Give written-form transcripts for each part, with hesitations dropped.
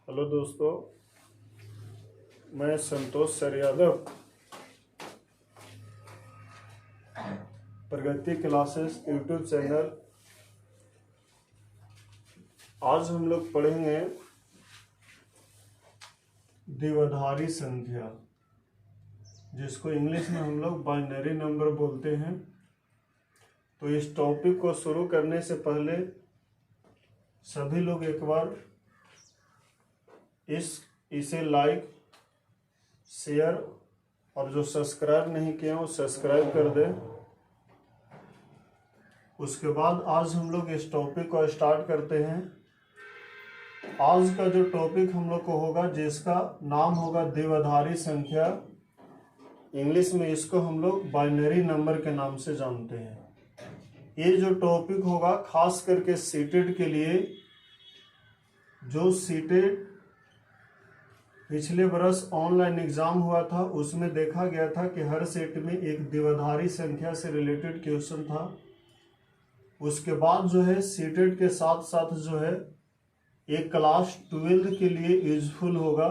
Hello दोस्तों, मैं संतोष sir Yadav प्रगति classes YouTube channel. आज हम लोग पढ़ेंगे द्विआधारी संख्या, जिसको इंग्लिश में हम लोग बाइनरी नंबर बोलते हैं। तो इस टॉपिक को शुरू करने से पहले सभी लोग एक बार इसे लाइक, शेयर और जो सब्सक्राइब नहीं किए वो सब्सक्राइब कर दें। उसके बाद आज हम लोग इस टॉपिक को स्टार्ट करते हैं। आज का जो टॉपिक हम लोग को होगा, जिसका नाम होगा द्विआधारी संख्या। इंग्लिश में इसको हम लोग बाइनरी नंबर के नाम से जानते हैं। ये जो टॉपिक होगा खास करके सीटेड के लिए, जो सीटेड पिछले वर्ष ऑनलाइन एग्जाम हुआ था, उसमें देखा गया था कि हर सेट में एक द्विआधारी संख्या से रिलेटेड क्वेश्चन था। उसके बाद जो है सीटेड के साथ साथ जो है एक क्लास 12 के लिए यूजफुल होगा,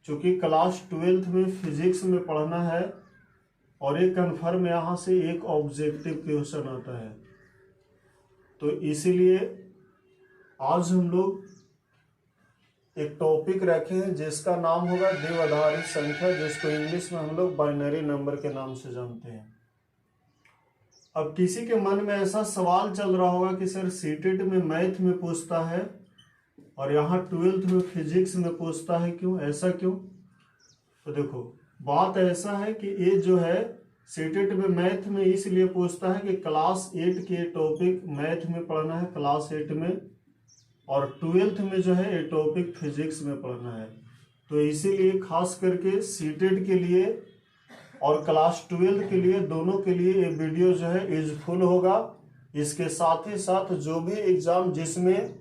क्योंकि क्लास 12 में फिजिक्स में पढ़ना है और एक कन्फर्म यहाँ से एक ऑब्जेक्टिव क्वेश्चन आता है। तो इसीलिए आज हम लोग एक टॉपिक रखे हैं जिसका नाम होगा द्विआधारी संख्या, जिसको इंग्लिश में हम लोग बाइनरी नंबर के नाम से जानते हैं। अब किसी के मन में ऐसा सवाल चल रहा होगा कि सर सीटेट में मैथ में पूछता है और यहाँ 12th में फिजिक्स में पूछता है, क्यों, ऐसा क्यों? तो देखो, बात ऐसा है कि ये जो है सीटेट में मैथ में इसलिए पूछता है कि क्लास 8 के टॉपिक मैथ में पढ़ना है क्लास 8 में, और 12th में जो है ये टॉपिक फिजिक्स में पढ़ना है। तो इसीलिए खास करके सीटेड के लिए और क्लास 12 के लिए, दोनों के लिए ये वीडियो जो है यूजफुल होगा। इसके साथ ही साथ जो भी एग्जाम जिसमें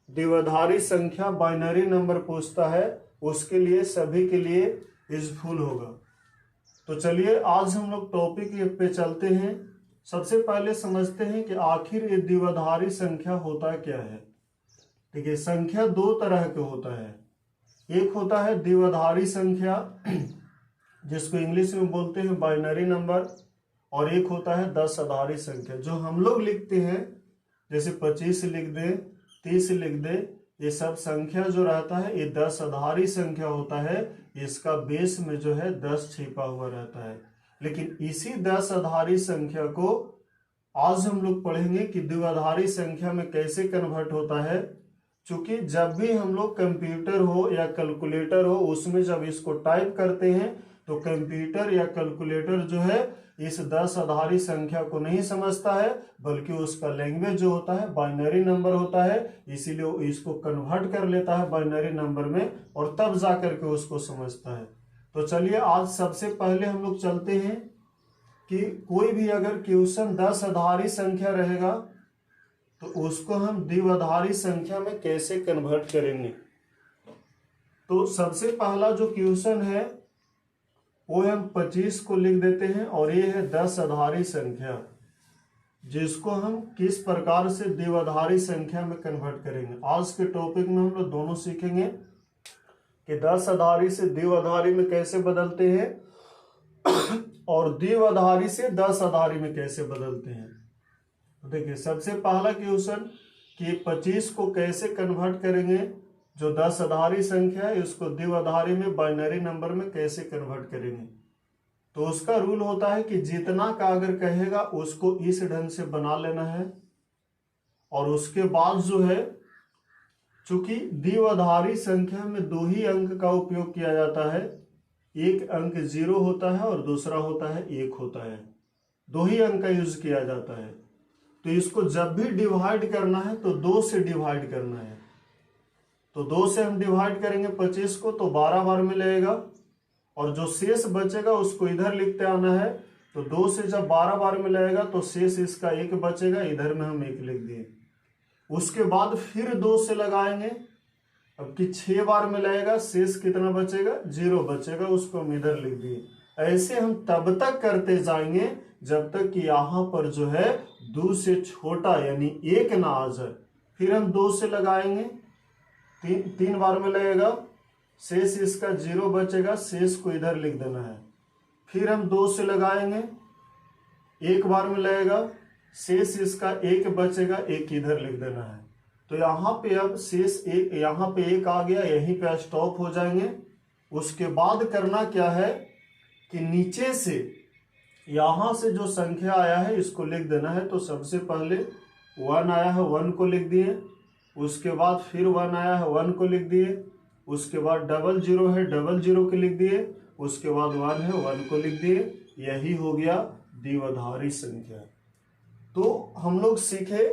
द्विआधारी संख्या बाइनरी नंबर पूछता है, उसके लिए सभी के लिए यूजफुल होगा। तो चलिए आज हम लोग टॉपिक पे चलते हैं। सबसे पहले समझते हैं कि आखिर ये द्विआधारी संख्या होता क्या है। ठीक है, संख्या दो तरह के होता है। एक होता है द्विआधारी संख्या, जिसको इंग्लिश में बोलते हैं बाइनरी नंबर, और एक होता है 10 आधारी संख्या, जो हम लोग लिखते हैं, जैसे 25 लिख दे, 30 लिख दे। ये सब संख्या जो रहता है ये 10 आधारी संख्या होता है। इसका बेस में जो है 10 छिपा हुआ रहता है। लेकिन इसी 10 आधारी संख्या को आज हम लोग पढ़ेंगे कि द्विआधारी संख्या में कैसे कन्वर्ट होता है। क्योंकि जब भी हम लोग कंप्यूटर हो या कैलकुलेटर हो, उसमें जब इसको टाइप करते हैं तो कंप्यूटर या कैलकुलेटर जो है इस 10 आधारी संख्या को नहीं समझता है, बल्कि उसका लैंग्वेज जो होता है बाइनरी नंबर होता है। इसीलिए वो इसको कन्वर्ट कर लेता है बाइनरी नंबर में, और तब जा करके उसको समझता है। तो चलिए आज सबसे पहले हम लोग चलते हैं कि कोई भी अगर क्वेश्चन 10 आधारी संख्या रहेगा तो उसको हम द्विआधारी संख्या में कैसे कन्वर्ट करेंगे। तो सबसे पहला जो क्वेश्चन है वो हम 25 को लिख देते हैं, और ये है 10 आधारी संख्या, जिसको हम किस प्रकार से द्विआधारी संख्या में कन्वर्ट करेंगे। आज के टॉपिक में हम लोग दोनों सीखेंगे कि 10 आधारी से द्विआधारी में कैसे बदलते हैं और द्विआधारी से 10 आधारी में कैसे बदलते हैं। देखिए, सबसे पहला क्वेश्चन कि 25 को कैसे कन्वर्ट करेंगे, जो 10 आधारी संख्या है उसको द्विआधारी में बाइनरी नंबर में कैसे कन्वर्ट करेंगे। तो उसका रूल होता है कि जितना का अगर कहेगा उसको इस ढंग से बना लेना है, और उसके बाद जो है, चूंकि द्विआधारी संख्या में दो ही अंक का उपयोग किया जाता है, एक अंक 0 होता है और दूसरा होता है 1 होता है, दो ही अंक का यूज किया जाता है। तो इसको जब भी डिवाइड करना है तो 2 से डिवाइड करना है। तो 2 से हम डिवाइड करेंगे 25 को तो 12 बार में लगेगा, और जो शेष बचेगा उसको इधर लिखते आना है। तो 2 से जब 12 बार में लगेगा तो शेष इसका 1 बचेगा, इधर में हम 1 लिख दिए। उसके बाद फिर 2 से लगाएंगे, अब कि 6 बार में लगेगा, शेष कितना बचेगा, 0 बचेगा, उसको हम इधर लिख दिए। ऐसे हम तब तक करते जाएंगे जब तक कि यहाँ पर जो है 2 से छोटा यानी 1 ना आ जाए। फिर हम 2 से लगाएंगे, तीन बार में लगेगा, शेष इसका 0 बचेगा, शेष को इधर लिख देना है। फिर हम 2 से लगाएंगे, एक बार में लगेगा, शेष इसका 1 बचेगा, 1 इधर लिख देना है। तो यहाँ पे अब शेष 1, यहाँ पे 1 आ गया, यहीं पे स्टॉप हो जाएंगे। उसके बाद करना क्या है कि नीचे से यहाँ से जो संख्या आया है इसको लिख देना है। तो सबसे पहले 1 आया है, 1 को लिख दिए, उसके बाद फिर 1 आया है, 1 को लिख दिए, उसके बाद 00 है, 00 को लिख दिए, उसके बाद 1 है, 1 को लिख दिए। यही हो गया द्विआधारी संख्या। तो हम लोग सीखे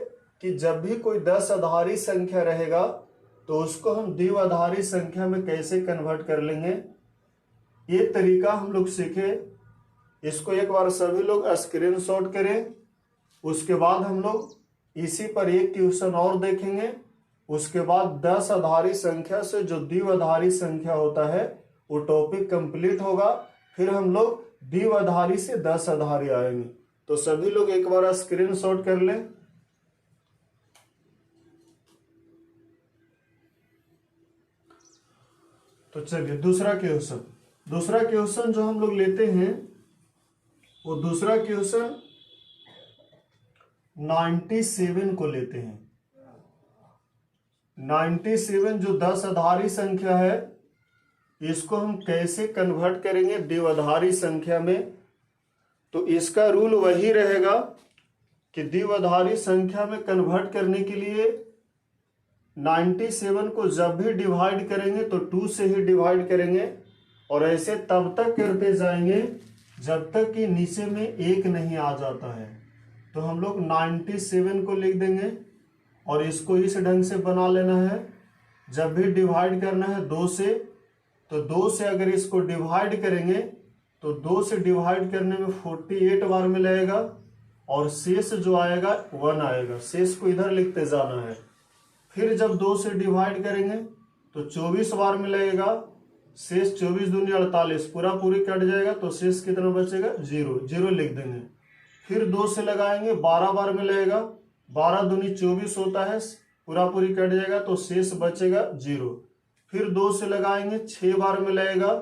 कि जब भी कोई 10 आधारी संख्या रहेगा तो उसको हम द्विआधारी संख्या में कैसे कन्वर्ट कर लेंगे, ये तरीका हम लोग सीखे। इसको एक बार सभी लोग स्क्रीनशॉट करें। उसके बाद हम लोग इसी पर एक क्वेश्चन और देखेंगे। उसके बाद 10 आधारी संख्या से जो द्विआधारी संख्या होता है वो टॉपिक कंप्लीट होगा। फिर हम लोग द्विआधारी से 10 आधारी आएंगे। तो सभी लोग एक बार स्क्रीनशॉट कर लें। तो चलिए दूसरा क्वेश्चन जो हम लोग लेते हैं वो दूसरा क्वेश्चन 97 को लेते हैं। 97 जो 10 आधारी संख्या है, इसको हम कैसे कन्वर्ट करेंगे द्विआधारी संख्या में। तो इसका रूल वही रहेगा कि द्विआधारी संख्या में कन्वर्ट करने के लिए 97 को जब भी डिवाइड करेंगे तो 2 से ही डिवाइड करेंगे, और ऐसे तब तक करते जाएंगे जब तक कि नीचे में 1 नहीं आ जाता है। तो हम लोग 97 को लिख देंगे और इसको इस ढंग से बना लेना है। जब भी डिवाइड करना है 2 से, तो 2 से अगर इसको डिवाइड करेंगे तो 2 से डिवाइड करने में 48 बार में लगेगा, और शेष जो आएगा 1 आएगा। शेष को इधर लिखते जाना है। फिर जब 2 से डिवाइड करेंगे तो 24 बार में लगेगा, शेष 24 दूनी 48, पूरा पूरी कट जाएगा, तो शेष कितना बचेगा 0, 0 लिख देंगे। फिर 2 से लगाएंगे 12 बार में लगेगा, 12 दूनी 24 होता है, पूरा पूरी कट जाएगा, तो शेष बचेगा 0। फिर 2 से लगाएंगे 6 बार में लगेगा,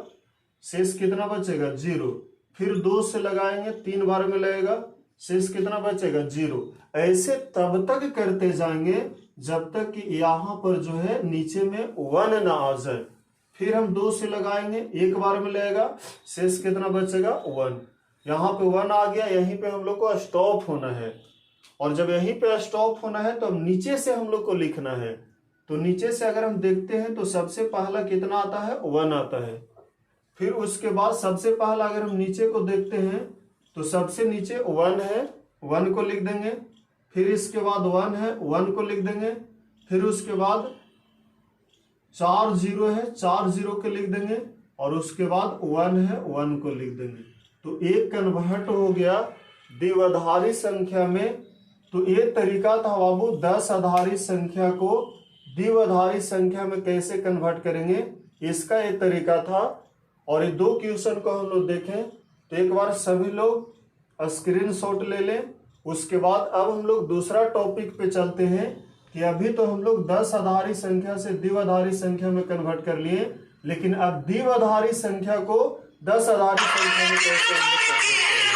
शेष कितना बचेगा 0। फिर 2 से लगाएंगे 3 बार में लगेगा, शेष कितना बचेगा 0। ऐसे तब तक करते जाएंगे जब तक कि यहाँ पर जो है नीचे में 1 ना आ जाए। फिर हम 2 से लगाएंगे, 1 बार में लगेगा, शेष कितना बचेगा 1। यहाँ पे 1 आ गया, यहीं पे हम लोग को स्टॉप होना है। और जब यहीं पे स्टॉप होना है तो नीचे से हम लोग को लिखना है। तो नीचे से अगर हम देखते हैं तो सबसे पहला कितना आता है 1 आता है। फिर उसके बाद सबसे पहला अगर हम नीचे को देखते हैं तो सबसे नीचे 1 है, 1 को लिख देंगे। फिर इसके बाद 1 है, 1 को लिख देंगे। फिर उसके बाद 4 0 है, 4 0 को लिख देंगे, और उसके बाद 1 है, 1 को लिख देंगे। तो एक कन्वर्ट हो गया द्विआधारी संख्या में। तो ये तरीका था बाबू 10 आधारी संख्या को द्विआधारी संख्या में कैसे कन्वर्ट करेंगे, इसका ये तरीका था। और ये 2 क्वेश्चन को हम लोग देखें तो एक बार सभी लोग स्क्रीनशॉट ले लें। उसके बाद अब हम लोग दूसरा टॉपिक पे चलते हैं कि अभी तो हम लोग 10 आधारी संख्या से द्विआधारी संख्या में कन्वर्ट कर लिए, लेकिन अब द्विआधारी संख्या को 10 आधारी संख्या में कैसे हम लोग कन्वर्ट करेंगे।